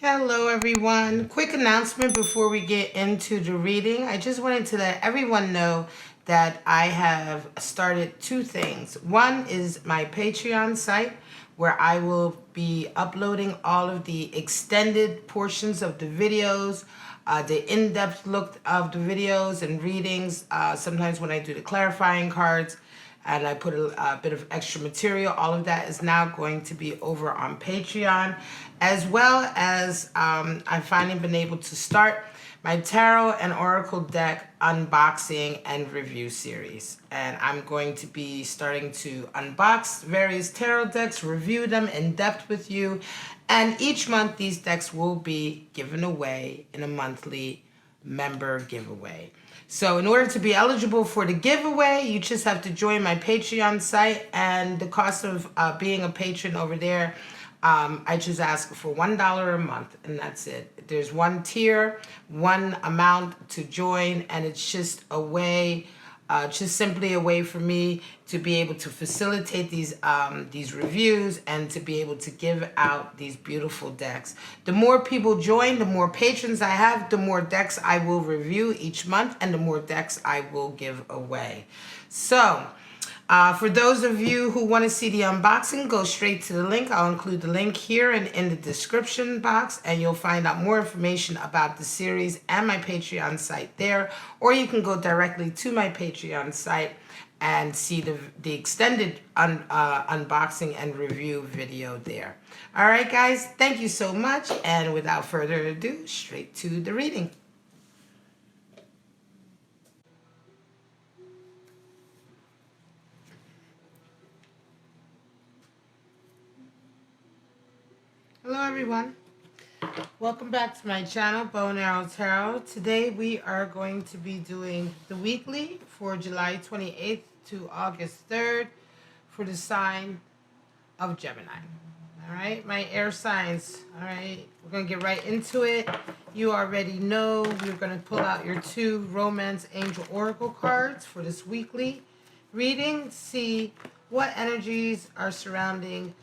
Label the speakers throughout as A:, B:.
A: Hello everyone. Quick announcement before we get into the reading. I just wanted to let everyone know that I have started two things. One is my Patreon site where I will be uploading all of the extended portions of the videos, the in-depth look of the videos and readings, sometimes when I do the clarifying cards, and I put a bit of extra material. All of that is now going to be over on Patreon, as well as I've finally been able to start my tarot and oracle deck unboxing and review series. And I'm going to be starting to unbox various tarot decks, review them in depth with you, and each month these decks will be given away in a monthly member giveaway. So in order to be eligible for the giveaway, you just have to join my Patreon site, and the cost of being a patron over there, I just ask for $1 a month, and that's it. There's one tier, one amount to join, and it's just a way, just simply a way for me to be able to facilitate these reviews and to be able to give out these beautiful decks. The more people join, the more patrons I have, the more decks I will review each month, and the more decks I will give away. So for those of you who want to see the unboxing, go straight to the link. I'll include the link here and in the description box, and you'll find out more information about the series and my Patreon site there. Or you can go directly to my Patreon site and see the extended unboxing and review video there. All right, guys, thank you so much. And without further ado, straight to the reading. Hello everyone, welcome back to my channel, Bow and Arrow Tarot. Today we are going to be doing the weekly for July 28th to August 3rd for the sign of Gemini. Alright, my air signs. Alright, we're going to get right into it. You already know we're going to pull out your two Romance Angel Oracle cards for this weekly reading. See what energies are surrounding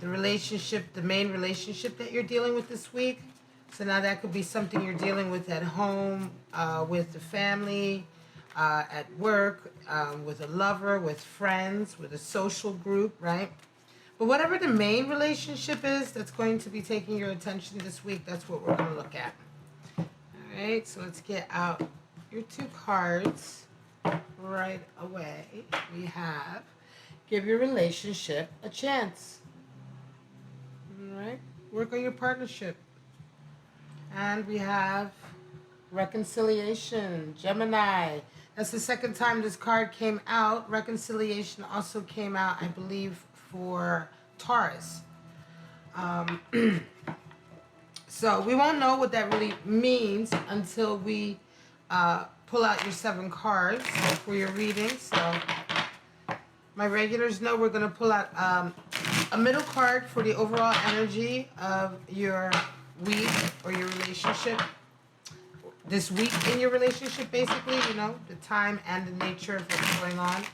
A: the relationship, the main relationship that you're dealing with this week. So now that could be something you're dealing with at home, with the family, at work, with a lover, with friends, with a social group, right? But whatever the main relationship is that's going to be taking your attention this week, that's what we're going to look at. All right, so let's get out your two cards right away. We have give your relationship a chance. All right, work on your partnership. And we have reconciliation, Gemini. That's the second time this card came out. Reconciliation also came out, I believe, for Taurus. So we won't know what that really means until we pull out your 7 cards for your reading. So my regulars know we're going to pull out a middle card for the overall energy of your week or your relationship. This week in your relationship, basically, you know, the time and the nature of what's going on.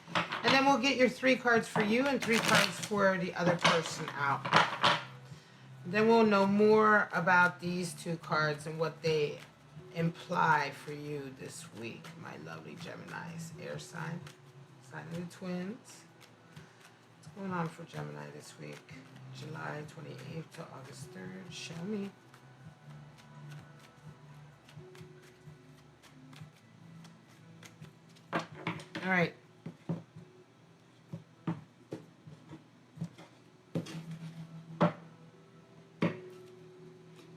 A: And then we'll get your 3 cards for you and 3 cards for the other person out. Then we'll know more about these 2 cards and what they imply for you this week, my lovely Geminis, air sign, sign of the twins. What's going on for Gemini this week? July 28th to August 3rd. Show me. All right.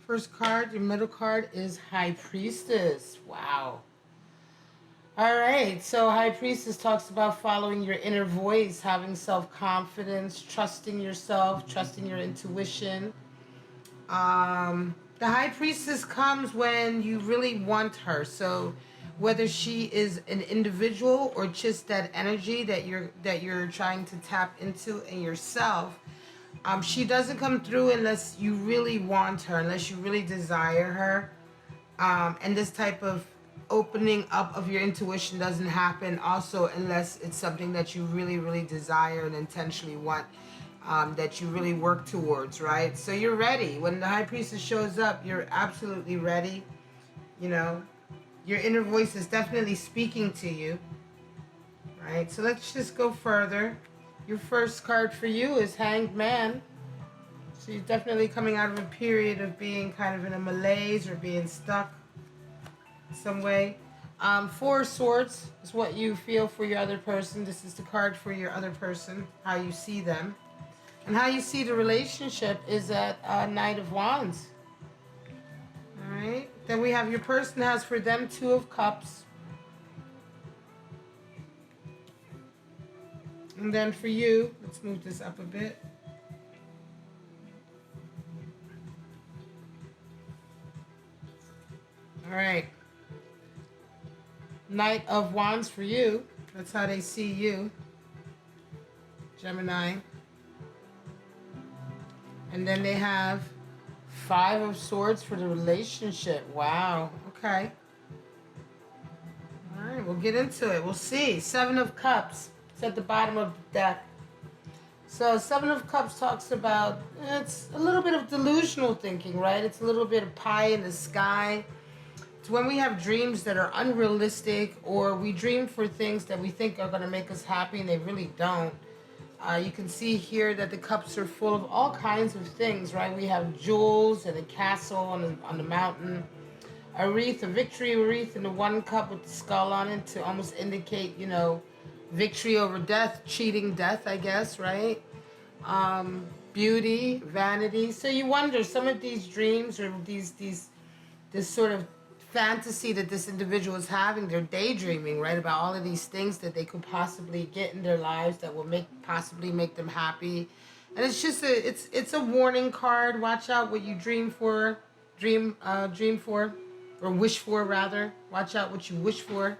A: First card, your middle card is High Priestess. Wow. All right. So High Priestess talks about following your inner voice, having self-confidence, trusting yourself, trusting your intuition. The High Priestess comes when you really want her. So whether she is an individual or just that energy that you're trying to tap into in yourself, she doesn't come through unless you really want her, unless you really desire her. And this type of opening up of your intuition doesn't happen also unless it's something that you really, really desire and intentionally want that you really work towards, right? So you're ready. When the High Priestess shows up, you're absolutely ready. You know, your inner voice is definitely speaking to you, right? So let's just go further. Your first card for you is Hanged Man. So you're definitely coming out of a period of being kind of in a malaise or being stuck some way. Four of Swords is what you feel for your other person. This is the card for your other person, how you see them. And how you see the relationship is at Knight of Wands. All right. Then we have your person has for them Two of Cups. And then for you, let's move this up a bit. All right. Knight of Wands for you. That's how they see you, Gemini. And then they have Five of Swords for the relationship. Wow. Okay. All right. We'll get into it. We'll see. Seven of Cups. It's at the bottom of the deck. So Seven of Cups talks about, it's a little bit of delusional thinking, right? It's a little bit of pie in the sky. It's when we have dreams that are unrealistic, or we dream for things that we think are going to make us happy and they really don't. You can see here that the cups are full of all kinds of things, right? We have jewels and a castle on the mountain. A wreath, a victory wreath in the one cup with the skull on it to almost indicate, you know, victory over death, cheating death, I guess, right? Beauty, vanity. So you wonder, some of these dreams or this sort of fantasy that this individual is having, they're daydreaming, right, about all of these things that they could possibly get in their lives that will possibly make them happy. And it's just it's a warning card. Watch out what you dream for, or wish for rather. Watch out what you wish for.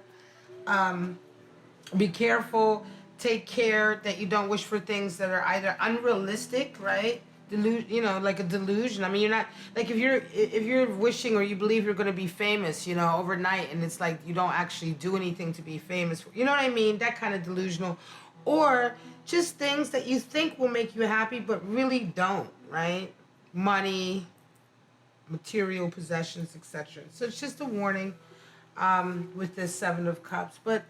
A: Be careful. Take care that you don't wish for things that are either unrealistic, right? You know, like a delusion. I mean, you're not, like, if you're wishing or you believe you're going to be famous, you know, overnight, and it's like you don't actually do anything to be famous. You know what I mean? That kind of delusional. Or just things that you think will make you happy but really don't, right? Money, material possessions, etc. So it's just a warning with this Seven of Cups. But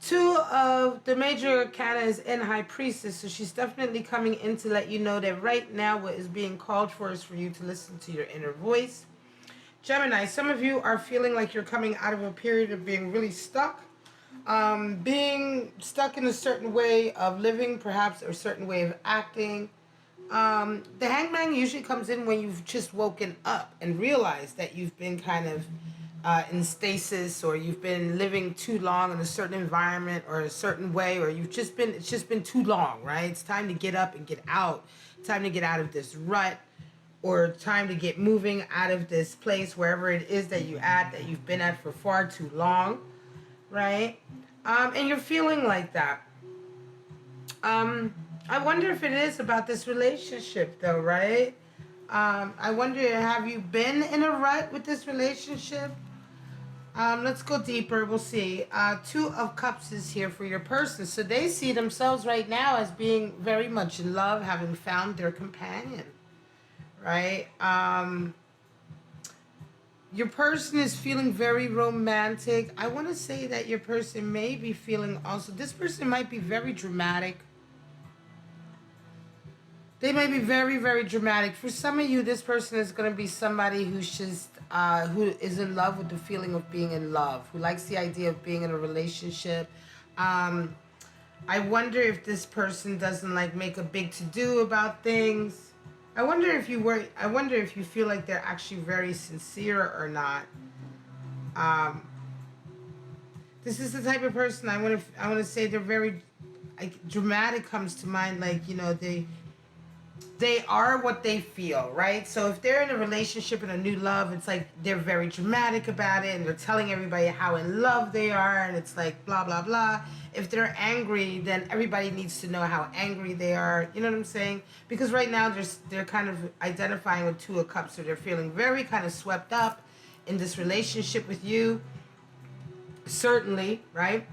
A: two of the major arcana is in High Priestess, so she's definitely coming in to let you know that right now what is being called for is for you to listen to your inner voice. Gemini, some of you are feeling like you're coming out of a period of being really stuck. Being stuck in a certain way of living, perhaps a certain way of acting. The Hangman usually comes in when you've just woken up and realized that you've been kind of in stasis, or you've been living too long in a certain environment or a certain way, or it's just been too long, right? It's time to get up and get out. Time to get out of this rut, or time to get moving out of this place, wherever it is that you've been at for far too long, right? And you're feeling like that. I wonder if it is about this relationship though, right? I wonder, have you been in a rut with this relationship? Let's go deeper. We'll see. Two of Cups is here for your person. So they see themselves right now as being very much in love, having found their companion, right? Your person is feeling very romantic. I want to say that your person may be feeling also, this person might be very dramatic. They may be very, very dramatic. For some of you, this person is going to be somebody who's just, who is in love with the feeling of being in love, who likes the idea of being in a relationship. I wonder if this person doesn't like make a big to-do about things. I wonder if you feel like they're actually very sincere or not. This is the type of person I want to say they're very, like, dramatic comes to mind. Like, you know, they are what they feel, right? So if they're in a relationship and a new love, it's like they're very dramatic about it and they're telling everybody how in love they are, and it's like blah, blah, blah. If they're angry, then everybody needs to know how angry they are. You know what I'm saying? Because right now they're kind of identifying with Two of Cups, so they're feeling very kind of swept up in this relationship with you. Certainly, right?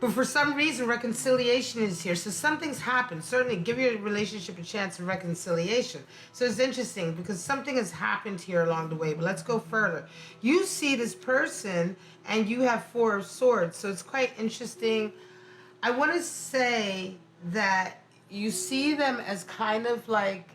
A: But for some reason, reconciliation is here. So something's happened. Certainly, give your relationship a chance of reconciliation. So it's interesting because something has happened here along the way. But let's go further. You see this person and you have 4 of Swords. So it's quite interesting. I want to say that you see them as kind of like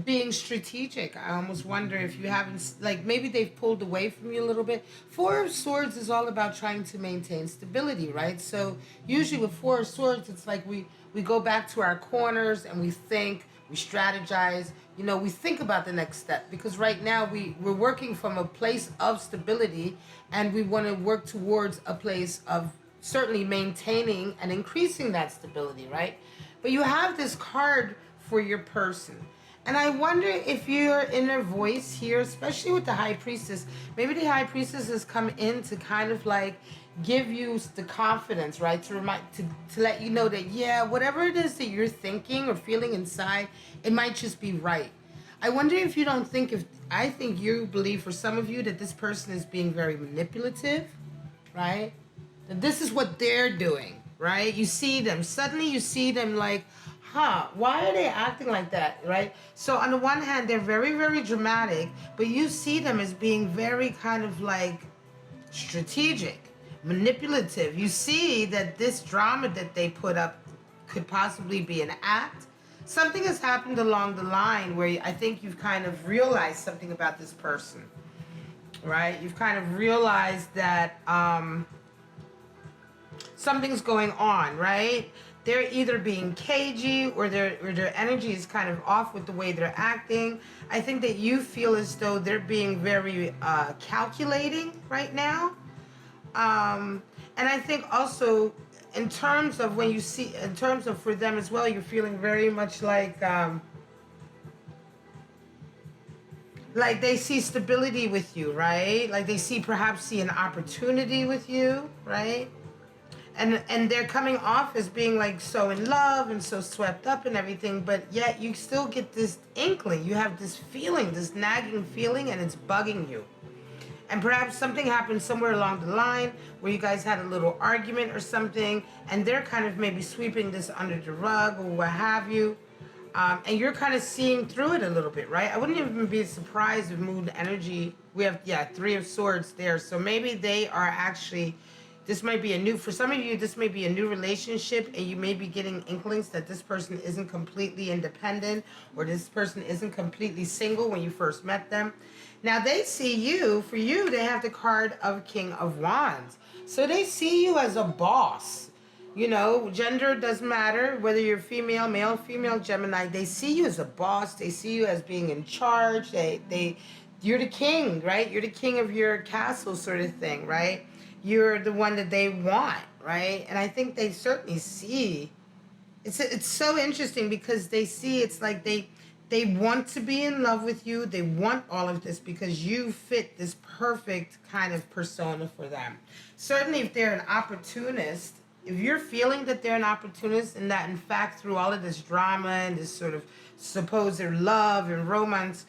A: being strategic. I almost wonder if you haven't, like, maybe they've pulled away from you a little bit. 4 of Swords is all about trying to maintain stability, right? So usually with 4 of Swords, it's like we go back to our corners and we think, we strategize, you know, we think about the next step, because right now we're working from a place of stability and we want to work towards a place of certainly maintaining and increasing that stability, right? But you have this card for your person. And I wonder if your inner voice here, especially with the High Priestess, maybe the High Priestess has come in to kind of like give you the confidence, right? To remind, to let you know that, yeah, whatever it is that you're thinking or feeling inside, it might just be right. I wonder if you don't think, I think you believe for some of you that this person is being very manipulative, right? That this is what they're doing, right? You see them, suddenly you see them like, why are they acting like that, right? So on the one hand, they're very, very dramatic, but you see them as being very kind of like strategic, manipulative. You see that this drama that they put up could possibly be an act. Something has happened along the line where I think you've kind of realized something about this person, right? You've kind of realized that something's going on, right? They're either being cagey or their energy is kind of off with the way they're acting. I think that you feel as though they're being very calculating right now. And I think also in terms of when you see, in terms of for them as well, you're feeling very much like they see stability with you, right? Like they perhaps see an opportunity with you, right? And they're coming off as being like so in love and so swept up and everything, but yet you still get this inkling. You have this feeling, this nagging feeling, and it's bugging you. And perhaps something happened somewhere along the line where you guys had a little argument or something, and they're kind of maybe sweeping this under the rug or what have you. And you're kind of seeing through it a little bit, right? I wouldn't even be surprised if mood energy, we have, 3 of Swords there. So maybe they are actually, this might be a new, for some of you, this may be a new relationship, and you may be getting inklings that this person isn't completely independent or this person isn't completely single when you first met them. Now they see you, for you, they have the card of King of Wands. So they see you as a boss. You know, gender doesn't matter, whether you're female, male, female, Gemini, they see you as a boss. They see you as being in charge. You're the king, right? You're the king of your castle sort of thing, right? You're the one that they want, right? And I think they certainly see, it's so interesting because they see, it's like they want to be in love with you. They want all of this because you fit this perfect kind of persona for them. Certainly if they're an opportunist, if you're feeling that they're an opportunist and that in fact through all of this drama and this sort of supposed love and romance,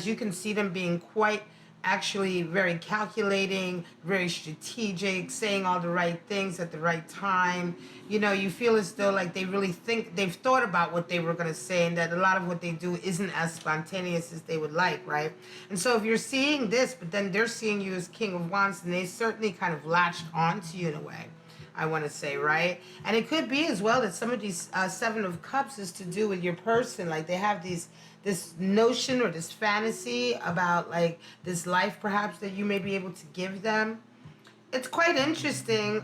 A: you can see them being quite actually very calculating, very strategic, saying all the right things at the right time. You know, you feel as though like they really think, they've thought about what they were going to say, and that a lot of what they do isn't as spontaneous as they would like, right? And so if you're seeing this, but then they're seeing you as King of Wands, and they certainly kind of latched onto you in a way, I want to say, right? And it could be as well that some of these 7 of Cups is to do with your person. Like they have this notion or this fantasy about like this life perhaps that you may be able to give them. It's quite interesting.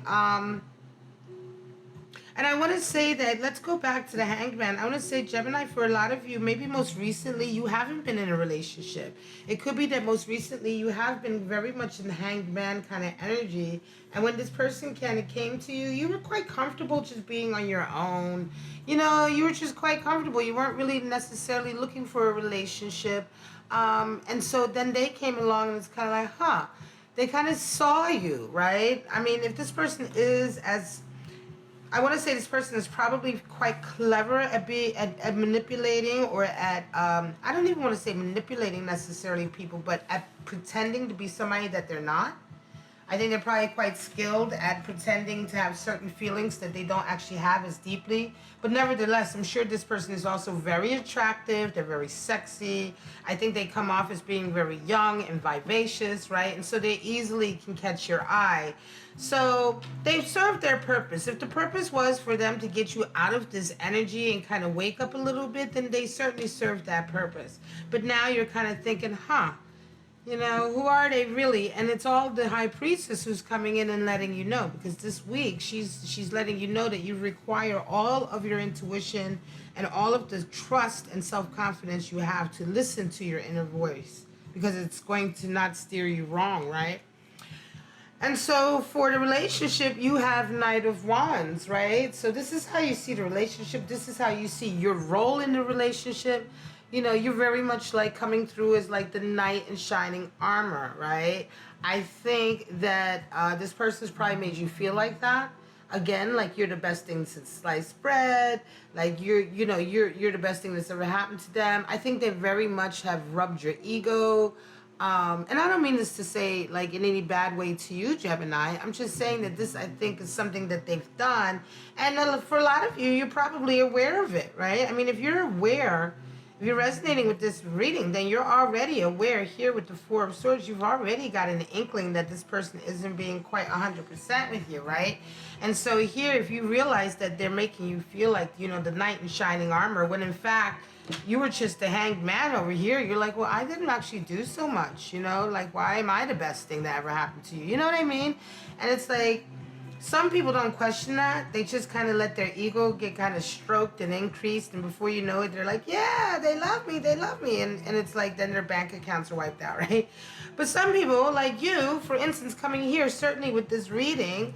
A: And I want to say that, let's go back to the Hanged Man. I want to say, Gemini, for a lot of you, maybe most recently, you haven't been in a relationship. It could be that most recently you have been very much in the Hanged Man kind of energy. And when this person kind of came to you, you were quite comfortable just being on your own. You know, you were just quite comfortable. You weren't really necessarily looking for a relationship. And so then they came along and it's kind of like, they kind of saw you, right? I mean, if this person is as... I want to say this person is probably quite clever at manipulating, or at, I don't even want to say manipulating necessarily people, but at pretending to be somebody that they're not. I think they're probably quite skilled at pretending to have certain feelings that they don't actually have as deeply. But nevertheless, I'm sure this person is also very attractive. They're very sexy. I think they come off as being very young and vivacious, right? And so they easily can catch your eye. So they've served their purpose. If the purpose was for them to get you out of this energy and kind of wake up a little bit, then they certainly served that purpose. But now you're kind of thinking, who are they really? And it's all the high priestess who's coming in and letting you know, because this week she's letting you know that you require all of your intuition and all of the trust and self-confidence you have to listen to your inner voice, because it's going to not steer you wrong, right? And so for the relationship, you have Knight of Wands, right? So this is how you see the relationship. This is how you see your role in the relationship. You're very much like coming through as like the knight in shining armor, right? I think that this person's probably made you feel like that. Again, like you're the best thing since sliced bread. Like you're the best thing that's ever happened to them. I think they very much have rubbed your ego. And I don't mean this to say like in any bad way to you, Gemini. I'm just saying that this, I think, is something that they've done. And for a lot of you, you're probably aware of it, right? I mean, if you're aware, if you're resonating with this reading, then you're already aware here with the Four of Swords. You've already got an inkling that this person isn't being quite 100% with you, right? And so here, if you realize that they're making you feel like, the knight in shining armor, when in fact, you were just the hanged man over here, you're like, well, I didn't actually do so much, like, why am I the best thing that ever happened to you? You know what I mean? And it's like, some people don't question that. They just kind of let their ego get kind of stroked and increased, and before you know it, they're like, yeah, they love me. And it's like, then their bank accounts are wiped out, right? But some people, like you, for instance, coming here, certainly with this reading,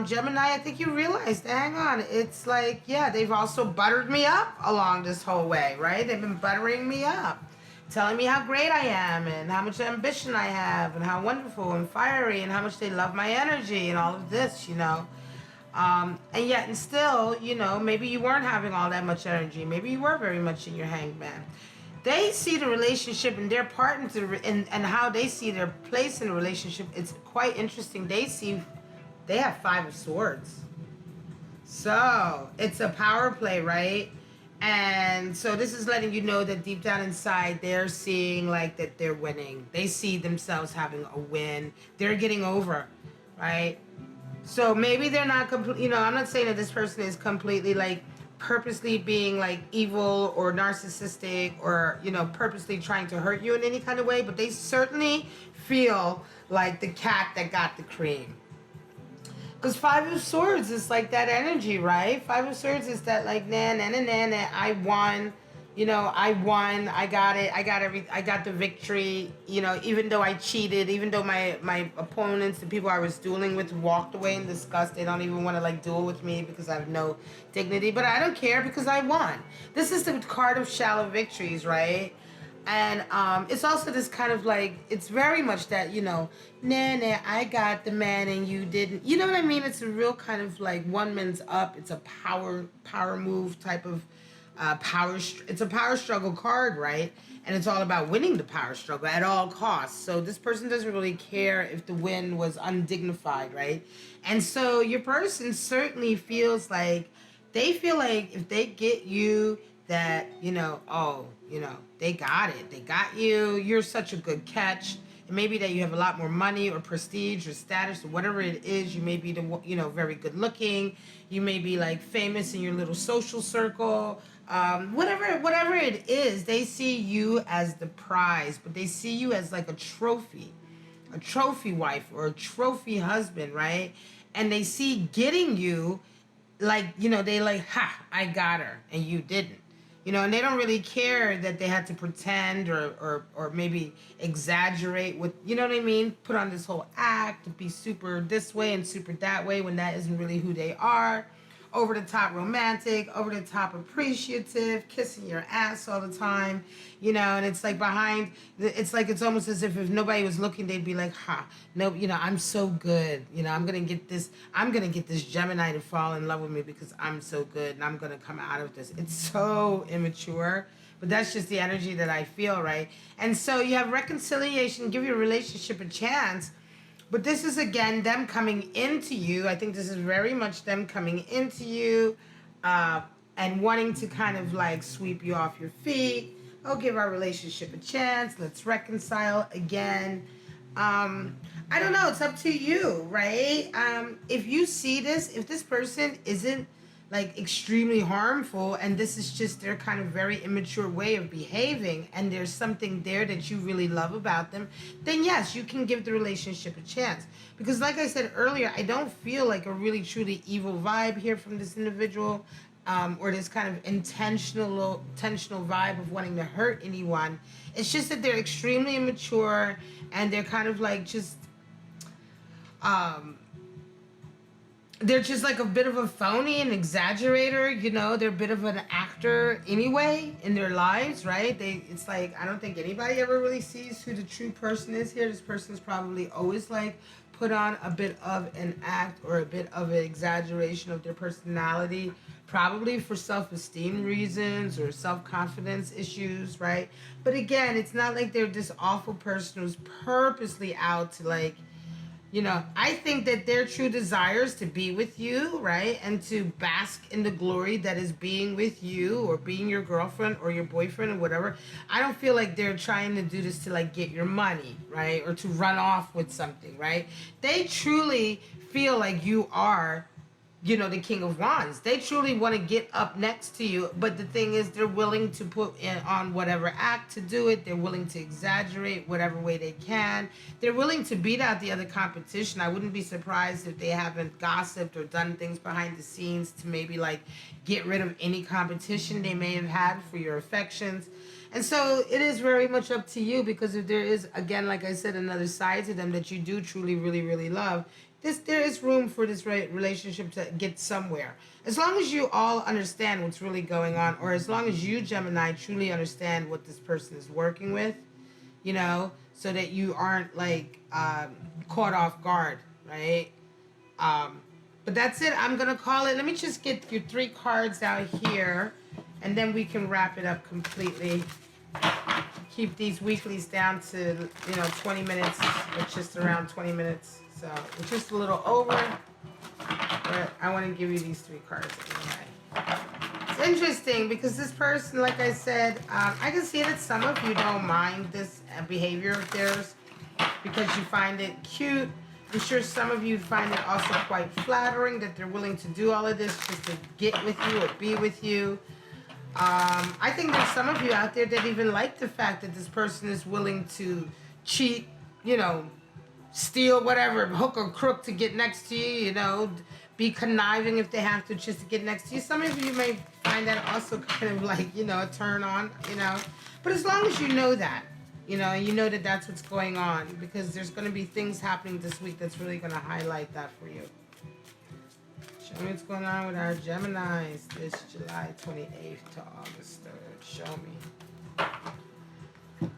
A: Gemini, I think you realize, hang on, it's like, yeah, they've also buttered me up along this whole way, right? They've been buttering me up, telling me how great I am and how much ambition I have and how wonderful and fiery and how much they love my energy and all of this, and yet and still, maybe you weren't having all that much energy. Maybe you were very much in your hanged man. They see the relationship and their part and how they see their place in the relationship. It's quite interesting. They have Five of Swords. So it's a power play, right? And so this is letting you know that deep down inside, they're seeing like that they're winning. They see themselves having a win. They're getting over, right? So maybe they're not complete. I'm not saying that this person is completely like purposely being like evil or narcissistic or, purposely trying to hurt you in any kind of way. But they certainly feel like the cat that got the cream. Because Five of Swords is like that energy, right? Five of Swords is that like, nah, I won. I won. I got it. I got the victory. Even though I cheated, even though my opponents, the people I was dueling with, walked away in disgust. They don't even want to like duel with me because I have no dignity. But I don't care because I won. This is the card of shallow victories, right? And it's also this kind of like, it's very much that, I got the man and you didn't. You know what I mean? It's a real kind of like one man's up. It's a power move type of it's a power struggle card, right? And it's all about winning the power struggle at all costs. So this person doesn't really care if the win was undignified, right? And so your person certainly feels like, they feel like if they get you, that, they got it. They got you. You're such a good catch. And maybe that you have a lot more money or prestige or status or whatever it is. You may be, very good looking. You may be like famous in your little social circle. Whatever it is, they see you as the prize, but they see you as like a trophy wife or a trophy husband, right? And they see getting you like, they like, I got her and you didn't. And they don't really care that they had to pretend or maybe exaggerate with, you know what I mean? Put on this whole act to be super this way and super that way when that isn't really who they are. Over the top romantic, over the top appreciative, kissing your ass all the time, and it's like it's almost as if nobody was looking, they'd be like, no, I'm so good, I'm gonna get this Gemini to fall in love with me because I'm so good and I'm gonna come out of this. It's so immature, but that's just the energy that I feel, right? And so you have reconciliation, give your relationship a chance. But this is, again, them coming into you. I think this is very much them coming into you and wanting to kind of like sweep you off your feet. Oh, give our relationship a chance. Let's reconcile again. I don't know. It's up to you, right? If you see this, if this person isn't like extremely harmful and this is just their kind of very immature way of behaving and there's something there that you really love about them, then yes, you can give the relationship a chance. Because like I said earlier, I don't feel like a really truly evil vibe here from this individual, or this kind of intentional vibe of wanting to hurt anyone. It's just that they're extremely immature and they're kind of like just they're just like a bit of a phony and exaggerator, you know. They're a bit of an actor anyway in their lives, right? It's like, I don't think anybody ever really sees who the true person is here. This person's probably always like put on a bit of an act or a bit of an exaggeration of their personality, probably for self-esteem reasons or self-confidence issues, right? But again, it's not like they're this awful person who's purposely out to like, you know, I think that their true desire is to be with you, right? And to bask in the glory that is being with you or being your girlfriend or your boyfriend or whatever. I don't feel like they're trying to do this to like get your money, right? Or to run off with something, right? They truly feel like you are, you know, the King of Wands. They truly want to get up next to you, but the thing is they're willing to put in on whatever act to do it. They're willing to exaggerate whatever way they can. They're willing to beat out the other competition. I wouldn't be surprised if they haven't gossiped or done things behind the scenes to maybe like get rid of any competition they may have had for your affections. And so it is very much up to you, because if there is, again, like I said, another side to them that you do truly, really, really love, there is room for this relationship to get somewhere. As long as you all understand what's really going on, or as long as you, Gemini, truly understand what this person is working with, you know, so that you aren't like caught off guard, right? But that's it. I'm going to call it. Let me just get your 3 cards out here, and then we can wrap it up completely. Keep these weeklies down to, 20 minutes, or just around 20 minutes. So it's just a little over, but I want to give you these 3 cards anyway. It's interesting because this person, like I said, I can see that some of you don't mind this behavior of theirs because you find it cute. I'm sure some of you find it also quite flattering that they're willing to do all of this just to get with you or be with you. I think there's some of you out there that even like the fact that this person is willing to cheat, steal whatever, hook or crook to get next to you, be conniving if they have to just to get next to you. Some of you may find that also kind of like, a turn on, But as long as you know that, and you know that that's what's going on, because there's going to be things happening this week that's really going to highlight that for you. Show me what's going on with our Geminis this July 28th to August 3rd. Show me.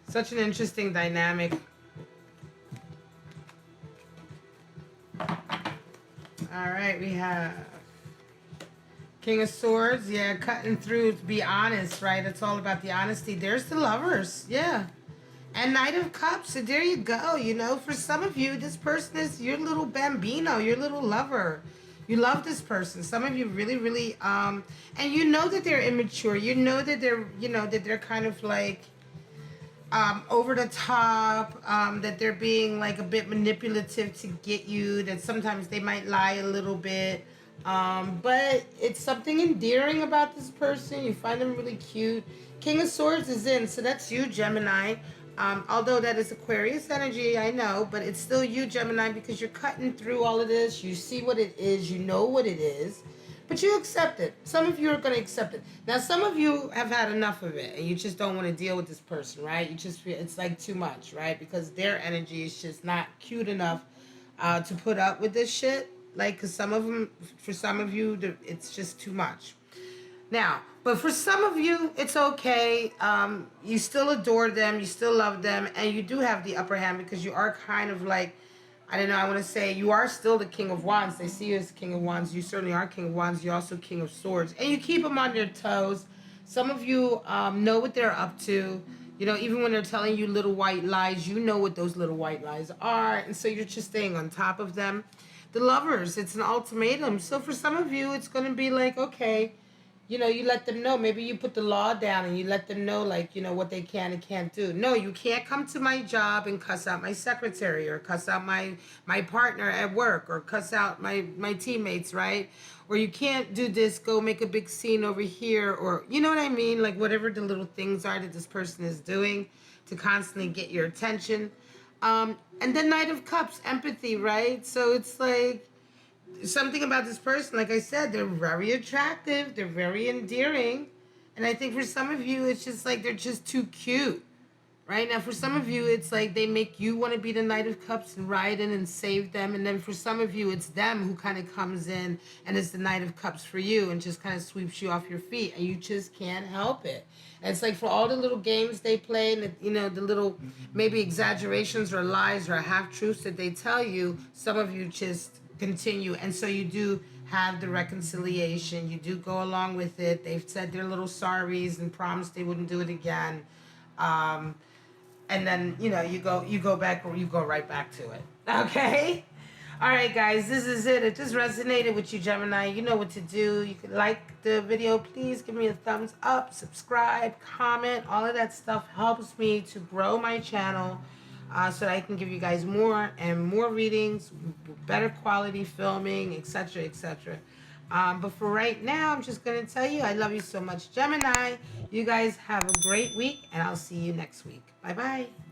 A: Such an interesting dynamic. All right, we have King of Swords. Yeah, cutting through to be honest, right? It's all about the honesty. There's the Lovers. Yeah. And Knight of Cups. So there you go. For some of you, this person is your little bambino, your little lover. You love this person. Some of you really, really, and you know that they're immature. You know that they're, that they're kind of like over the top, that they're being like a bit manipulative to get you, that sometimes they might lie a little bit. But it's something endearing about this person. You find them really cute. King of Swords is in, so that's you, Gemini. Although that is Aquarius energy, I know, but it's still you, Gemini, because you're cutting through all of this. You see what it is. You know what it is. But you accept it. Some of you are going to accept it. Now, some of you have had enough of it, and you just don't want to deal with this person, right? You just feel it's like too much, right? Because their energy is just not cute enough to put up with this shit. Like, because some of them, for some of you, it's just too much. Now, but for some of you, it's okay. You still adore them. You still love them. And you do have the upper hand because you are kind of like, I don't know, I want to say you are still the King of Wands. They see you as the King of Wands. You certainly are King of Wands. You're also King of Swords. And you keep them on their toes. Some of you know what they're up to. You know, even when they're telling you little white lies, you know what those little white lies are. And so you're just staying on top of them. The Lovers, it's an ultimatum. So for some of you, it's going to be like, okay, you know, you let them know. Maybe you put the law down and you let them know, like, you know, what they can and can't do. No, you can't come to my job and cuss out my secretary or cuss out my partner at work or cuss out my teammates, right? Or you can't do this, go make a big scene over here, or, you know what I mean? Like, whatever the little things are that this person is doing to constantly get your attention. And then Knight of Cups, empathy, right? So it's like, something about this person, like I said, they're very attractive, they're very endearing, and I think for some of you it's just like they're just too cute. Right now, for some of you, it's like they make you want to be the Knight of Cups and ride in and save them. And then for some of you, it's them who kind of comes in and is the Knight of Cups for you and just kind of sweeps you off your feet. And you just can't help it. And it's like for all the little games they play and, you know, the little maybe exaggerations or lies or half-truths that they tell you, some of you just continue. And so you do have the reconciliation. You do go along with it. They've said their little sorries and promised they wouldn't do it again. And then, you know, you go back or you go right back to it. Okay? All right, guys, this is it. If this resonated with you, Gemini, you know what to do. You can like the video. Please give me a thumbs up, subscribe, comment. All of that stuff helps me to grow my channel so that I can give you guys more and more readings, better quality filming, etc., etc. But for right now, I'm just going to tell you, I love you so much, Gemini. You guys have a great week, and I'll see you next week. Bye-bye.